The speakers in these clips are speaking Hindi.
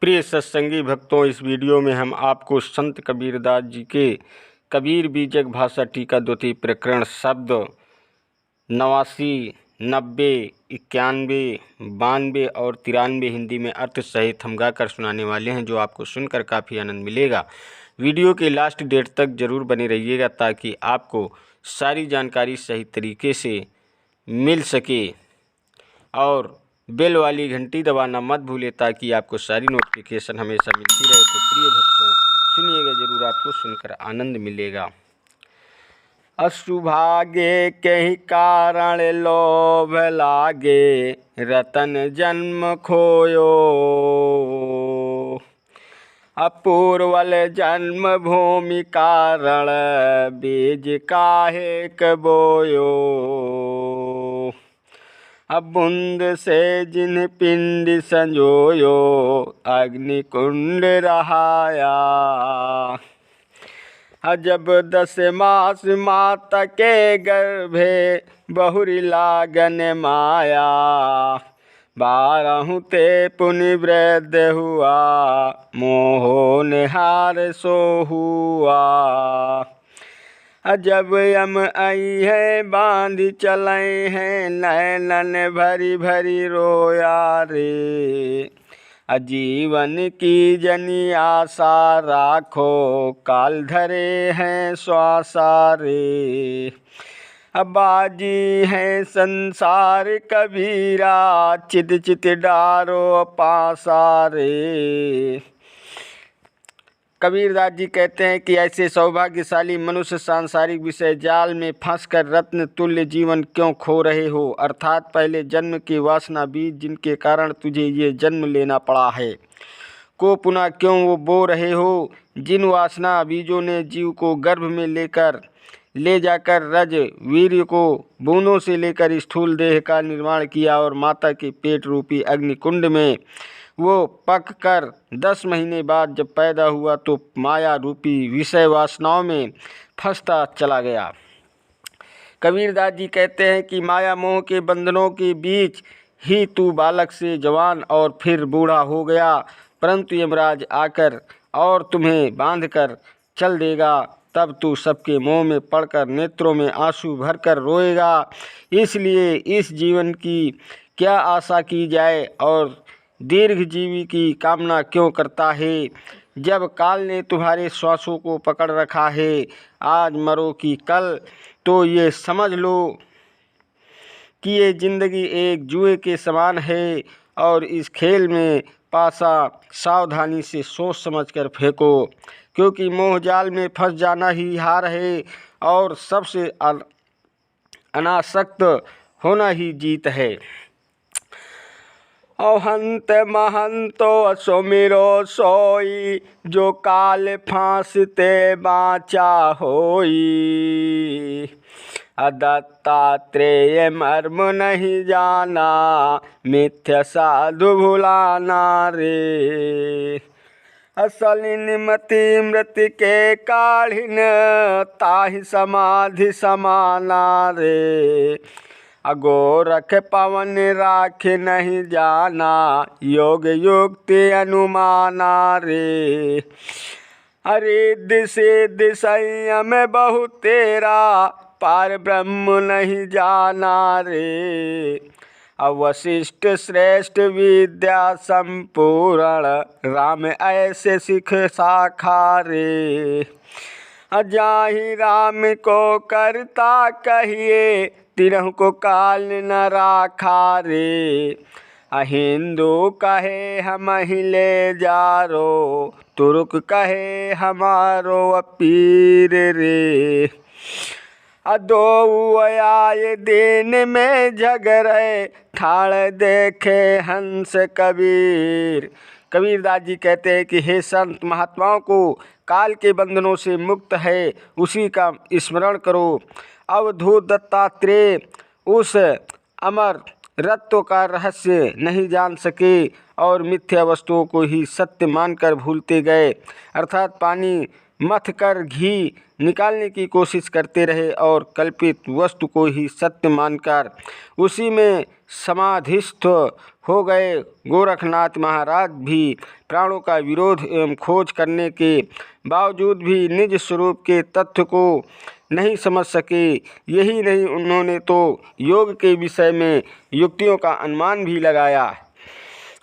प्रिय सत्संगी भक्तों, इस वीडियो में हम आपको संत कबीरदास जी के कबीर बीजक भाषा टीका द्वितीय प्रकरण शब्द 89, 90, 91, 92 और 93 हिंदी में अर्थ सहित हम गाकर सुनाने वाले हैं, जो आपको सुनकर काफ़ी आनंद मिलेगा। वीडियो के लास्ट डेट तक ज़रूर बने रहिएगा ताकि आपको सारी जानकारी सही तरीके से मिल सके और बेल वाली घंटी दबाना मत भूलें ताकि आपको सारी नोटिफिकेशन हमेशा मिलती रहे। तो प्रिय भक्तों, सुनिएगा ज़रूर, आपको सुनकर आनंद मिलेगा। अशुभागे कहीं कारण लोभ लागे, रतन जन्म खोयो। अपूर्वल जन्म भूमि कारण, बीज काहे कबोयो। अब बूंद से जिन पिंड संजोयो, अग्नि कुंड रहाया। जब 10 मास माता के गर्भे, बहुरी लागन माया। 12 ते पुनि वृद्ध हुआ, मोहो निहार सो हुआ। जब यम आई है बांध चले हैं, नैनन भरी भरी रोया रे। जीवन की जनी आशा राखो, काल धरे हैं श्वासा रे। बाजी है संसार कबीरा, चित चित डारो पासा रे। कबीरदास जी कहते हैं कि ऐसे सौभाग्यशाली मनुष्य सांसारिक विषय जाल में फंसकर रत्न तुल्य जीवन क्यों खो रहे हो, अर्थात पहले जन्म के वासना बीज जिनके कारण तुझे ये जन्म लेना पड़ा है को पुनः क्यों वो बो रहे हो। जिन वासना बीजों ने जीव को गर्भ में ले जाकर रज वीर्य को बूंदों से लेकर स्थूल देह का निर्माण किया और माता के पेट रूपी अग्निकुंड में वो पक कर 10 महीने बाद जब पैदा हुआ तो माया रूपी विषय वासनाओं में फंसता चला गया। कबीरदास जी कहते हैं कि माया मोह के बंधनों के बीच ही तू बालक से जवान और फिर बूढ़ा हो गया, परंतु यमराज आकर और तुम्हें बांधकर चल देगा, तब तू सबके मोह में पड़कर नेत्रों में आंसू भरकर रोएगा। इसलिए इस जीवन की क्या आशा की जाए और दीर्घ जीवी की कामना क्यों करता है, जब काल ने तुम्हारे श्वासों को पकड़ रखा है। आज मरो कि कल, तो ये समझ लो कि ये जिंदगी एक जुए के समान है और इस खेल में पासा सावधानी से सोच समझकर फेंको, क्योंकि मोह जाल में फंस जाना ही हार है और सबसे अनासक्त होना ही जीत है। अहंत महंतो सुमिरो सोई, जो काल फांसते बाँचा होई। दत्तात्रेय मर्म नहीं जाना, मिथ्या साधु भुलाना रे। असलिन मति मृत्यु के काढ़िन, ताहि समाधि समाना रे। अगोरख पवन राख नहीं जाना, योग युक्ति अनुमाना रे। अरिद्ध सिद्ध संयम बहु तेरा, पार ब्रह्म नहीं जाना रे। अवशिष्ट श्रेष्ठ विद्या संपूर्ण, राम ऐसे सिख शाखा रे। जाहि राम को करता कहिए, तिरहु को काल न राखा रे। हिंदू कहे हम ही ले जारो, तुर्क कहे हमारो पीर रे। दो आए दिन में झगड़े, ठाड़ देखे हंस कबीर। कबीरदास जी कहते हैं कि हे संत महात्माओं को काल के बंधनों से मुक्त है, उसी का स्मरण करो। अवधूत दत्तात्रेय उस अमर रत्व का रहस्य नहीं जान सके और मिथ्या वस्तुओं को ही सत्य मानकर भूलते गए, अर्थात पानी मथ कर घी निकालने की कोशिश करते रहे और कल्पित वस्तु को ही सत्य मानकर उसी में समाधिस्थ हो गए। गोरखनाथ महाराज भी प्राणों का विरोध एवं खोज करने के बावजूद भी निज स्वरूप के तथ्य को नहीं समझ सके। यही नहीं, उन्होंने तो योग के विषय में युक्तियों का अनुमान भी लगाया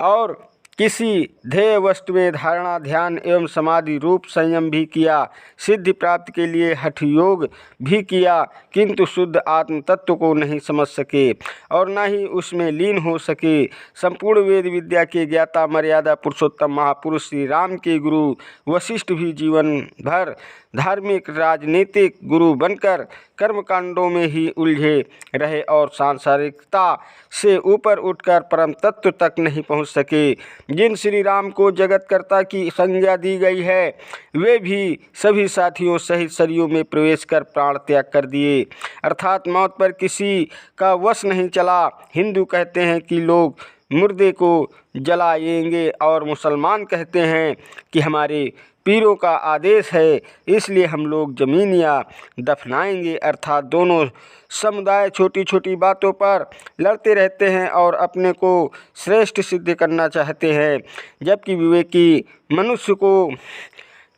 और किसी ध्येय वस्तु में धारणा, ध्यान एवं समाधि रूप संयम भी किया। सिद्धि प्राप्ति के लिए हठ योग भी किया, किंतु शुद्ध आत्म तत्व को नहीं समझ सके और न ही उसमें लीन हो सके। संपूर्ण वेद विद्या के ज्ञाता मर्यादा पुरुषोत्तम महापुरुष श्री राम के गुरु वशिष्ठ भी जीवन भर धार्मिक राजनीतिक गुरु बनकर कर्मकांडों में ही उलझे रहे और सांसारिकता से ऊपर उठकर परम तत्व तक नहीं पहुंच सके। जिन श्री राम को जगतकर्ता की संज्ञा दी गई है, वे भी सभी साथियों सहित सरयू में प्रवेश कर प्राण त्याग कर दिए, अर्थात मौत पर किसी का वश नहीं चला। हिंदू कहते हैं कि लोग मुर्दे को जलाएंगे और मुसलमान कहते हैं कि हमारे पीरों का आदेश है, इसलिए हम लोग जमीन या दफनाएंगे। अर्थात दोनों समुदाय छोटी छोटी बातों पर लड़ते रहते हैं और अपने को श्रेष्ठ सिद्ध करना चाहते हैं, जबकि विवेकी मनुष्य को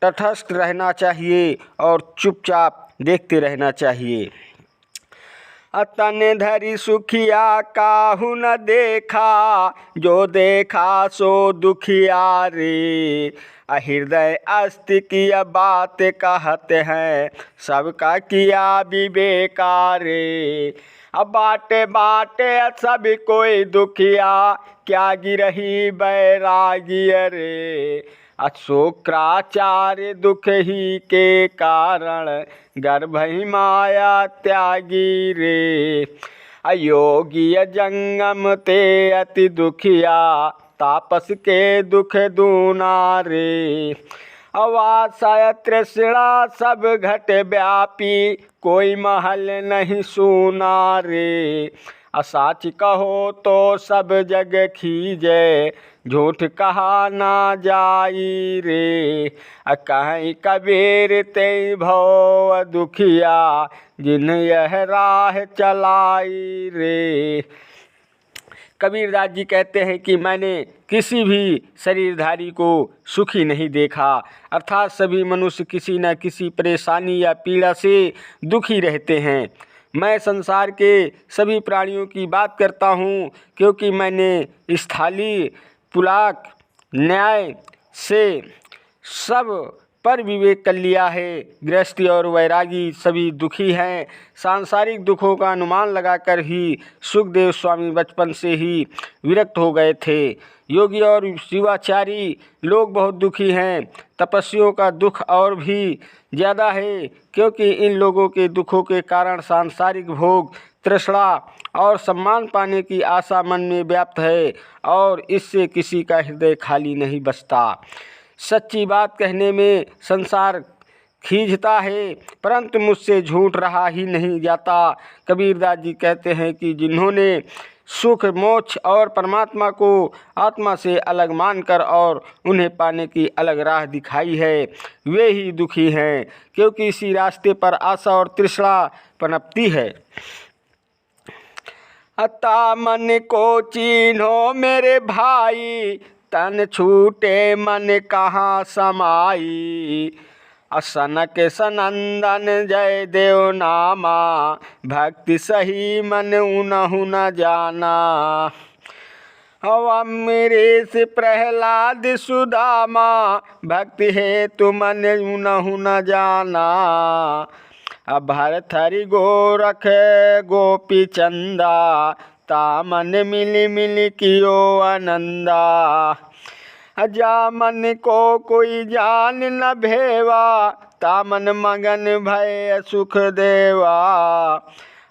तटस्थ रहना चाहिए और चुपचाप देखते रहना चाहिए। तन धरि सुखिया काहू न देखा, जो देखा सो दुखिया रे। हृदय अस्ति की बात कहते हैं, सबका किया विवेका रे। अब बाटे बाटे सब कोई दुखिया, क्या गिरही बैरागी रे। शुक्राचार्य दुख ही के कारण, गर्भ ही माया त्यागी रे। अयोगी जंगम ते अति दुखिया, तापस के दुख दूना रे। अवासय तृष्णा सब घट व्यापी, कोई महल नहीं सुना रे। असाच कहो तो सब जग खीजे, झूठ कहा ना जाई रे। कहीं कबीर ते भव दुखिया, जिन यह राह चलाई रे। कबीरदास जी कहते हैं कि मैंने किसी भी शरीरधारी को सुखी नहीं देखा, अर्थात सभी मनुष्य किसी न किसी परेशानी या पीड़ा से दुखी रहते हैं। मैं संसार के सभी प्राणियों की बात करता हूँ, क्योंकि मैंने स्थाली पुलाक न्याय से सब पर विवेक कर लिया है। गृहस्थी और वैरागी सभी दुखी हैं। सांसारिक दुखों का अनुमान लगाकर ही सुखदेव स्वामी बचपन से ही विरक्त हो गए थे। योगी और शिवाचारी लोग बहुत दुखी हैं। तपस्वियों का दुख और भी ज़्यादा है, क्योंकि इन लोगों के दुखों के कारण सांसारिक भोग, तृष्णा और सम्मान पाने की आशा मन में व्याप्त है और इससे किसी का हृदय खाली नहीं बचता। सच्ची बात कहने में संसार खींचता है, परंतु मुझसे झूठ रहा ही नहीं जाता। कबीरदास जी कहते हैं कि जिन्होंने सुख, मोक्ष और परमात्मा को आत्मा से अलग मानकर और उन्हें पाने की अलग राह दिखाई है, वे ही दुखी हैं, क्योंकि इसी रास्ते पर आशा और तृष्णा पनपती है। अता मन को चिन्हो मेरे भाई, तन छूटे मन कहाँ समाई। असनक सनंदन जय देव नामा, भक्ति सही मन उनहु न जाना। अमरीश प्रहलाद सुदामा, भक्ति हेतु मन उनहु न जाना। भरत हरि गोरख गोपी चंदा, तामन मिली मिली कियो आनंदा। जा मन को कोई जान न भेवा, तामन मगन भय सुख देवा।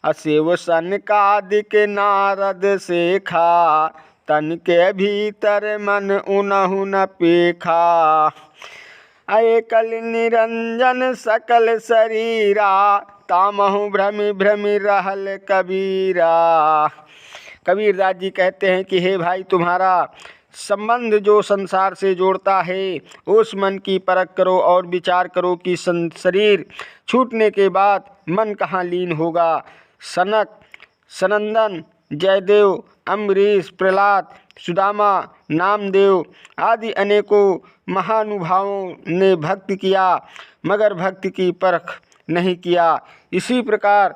अशिव सनकादिक नारद सेखा, तन के भीतर मन उनहु न पेखा। एकल निरंजन सकल शरीरा, तामहु भ्रमि भ्रमि रहल कबीरा। कबीरदास जी कहते हैं कि हे भाई, तुम्हारा संबंध जो संसार से जोड़ता है, उस मन की परख करो और विचार करो कि शरीर छूटने के बाद मन कहाँ लीन होगा। सनक, सनंदन, जयदेव, अम्बरीश, प्रहलाद, सुदामा, नामदेव आदि अनेकों महानुभावों ने भक्ति किया, मगर भक्ति की परख नहीं किया। इसी प्रकार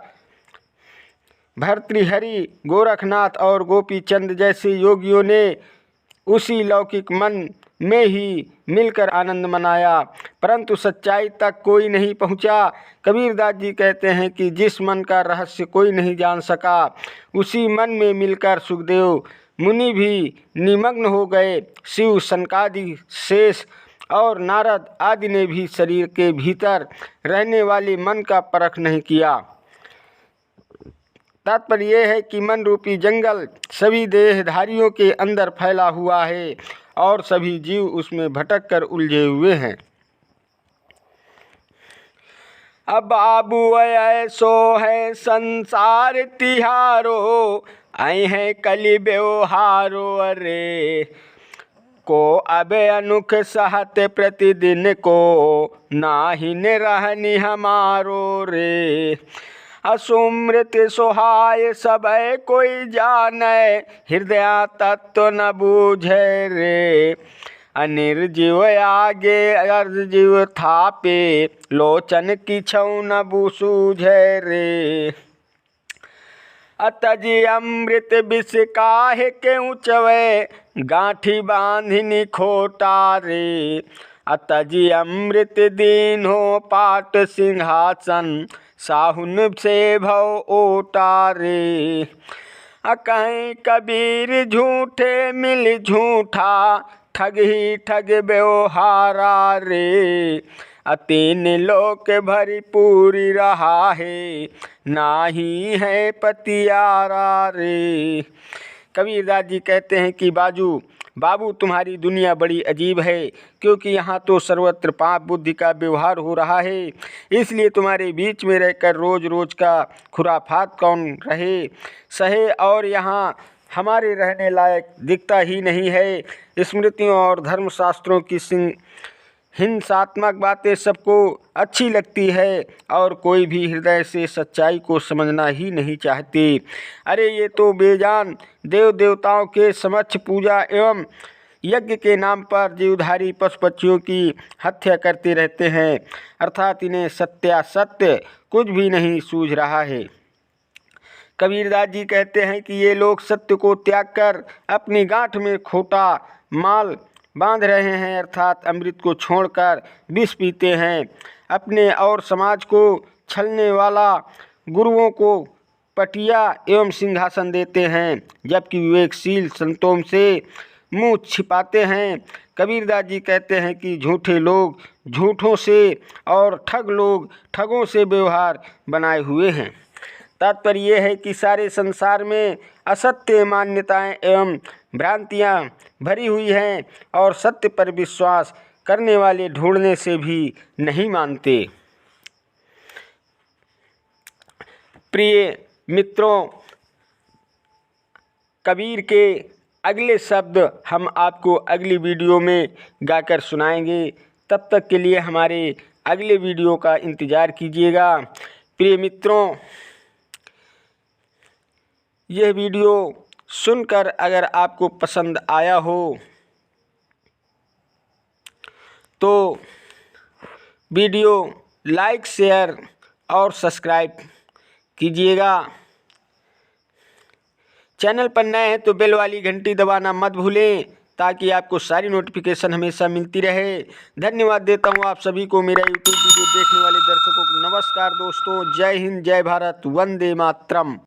भर्तृहरि, गोरखनाथ और गोपीचंद जैसे योगियों ने उसी लौकिक मन में ही मिलकर आनंद मनाया, परंतु सच्चाई तक कोई नहीं पहुंचा। कबीरदास जी कहते हैं कि जिस मन का रहस्य कोई नहीं जान सका, उसी मन में मिलकर सुखदेव मुनि भी निमग्न हो गए। शिव, सनकादि, शेष और नारद आदि ने भी शरीर के भीतर रहने वाले मन का परख नहीं किया। तात्पर्य यह है कि मन रूपी जंगल सभी देहधारियों के अंदर फैला हुआ है और सभी जीव उसमें भटक कर उलझे हुए हैं। अब बाबू ऐसो है संसार तिहारो, आए हैं कली व्यवहारो अरे, को अब अनुख सहत प्रतिदिन को, नाही ने रहनी हमारो रे। असुमृत सोहाय सब कोई जाने, हृदय तत्व न बूझे रे। अनिर्जीव आगे अर्जीव थापे, लोचन की छऊ न सूझे रे। अतजी अमृत विष काहे के उचवे, गांठी बांधिनी खोटा रे। अतजी अमृत दीन हो पाट सिंहासन, साहुन से भव ओटा रे। कहीं कबीर झूठे मिल झूठा, ठग ही ठग व्यवहारा रे। तीन लोक भरी पूरी रहा है, नाही है पतियारा रे। कबीरदास जी कहते हैं कि बाबू तुम्हारी दुनिया बड़ी अजीब है, क्योंकि यहाँ तो सर्वत्र पाप बुद्धि का व्यवहार हो रहा है। इसलिए तुम्हारे बीच में रहकर रोज रोज का खुराफात कौन रहे सहे, और यहाँ हमारे रहने लायक दिखता ही नहीं है। स्मृतियों और धर्मशास्त्रों की हिंसात्मक बातें सबको अच्छी लगती है और कोई भी हृदय से सच्चाई को समझना ही नहीं चाहते। अरे ये तो बेजान देव देवताओं के समक्ष पूजा एवं यज्ञ के नाम पर जीवधारी पशु पक्षियों की हत्या करते रहते हैं, अर्थात इन्हें सत्यासत्य कुछ भी नहीं सूझ रहा है। कबीरदास जी कहते हैं कि ये लोग सत्य को त्याग कर अपनी गांठ में खोटा माल बांध रहे हैं, अर्थात अमृत को छोड़कर विष पीते हैं। अपने और समाज को छलने वाला गुरुओं को पटिया एवं सिंहासन देते हैं, जबकि विवेकशील संतों से मुंह छिपाते हैं। कबीरदास जी कहते हैं कि झूठे लोग झूठों से और ठग लोग ठगों से व्यवहार बनाए हुए हैं। तात्पर्य यह है कि सारे संसार में असत्य मान्यताएं एवं भ्रांतियां भरी हुई हैं और सत्य पर विश्वास करने वाले ढूंढने से भी नहीं मानते। प्रिय मित्रों, कबीर के अगले शब्द हम आपको अगली वीडियो में गाकर सुनाएंगे। तब तक के लिए हमारे अगले वीडियो का इंतज़ार कीजिएगा। प्रिय मित्रों, यह वीडियो सुनकर अगर आपको पसंद आया हो तो वीडियो लाइक, शेयर और सब्सक्राइब कीजिएगा। चैनल पर नए हैं तो बेल वाली घंटी दबाना मत भूलें, ताकि आपको सारी नोटिफिकेशन हमेशा मिलती रहे। धन्यवाद देता हूँ आप सभी को, मेरा यूट्यूब वीडियो देखने वाले दर्शकों को। नमस्कार दोस्तों, जय हिंद, जय भारत, वंदे मातरम।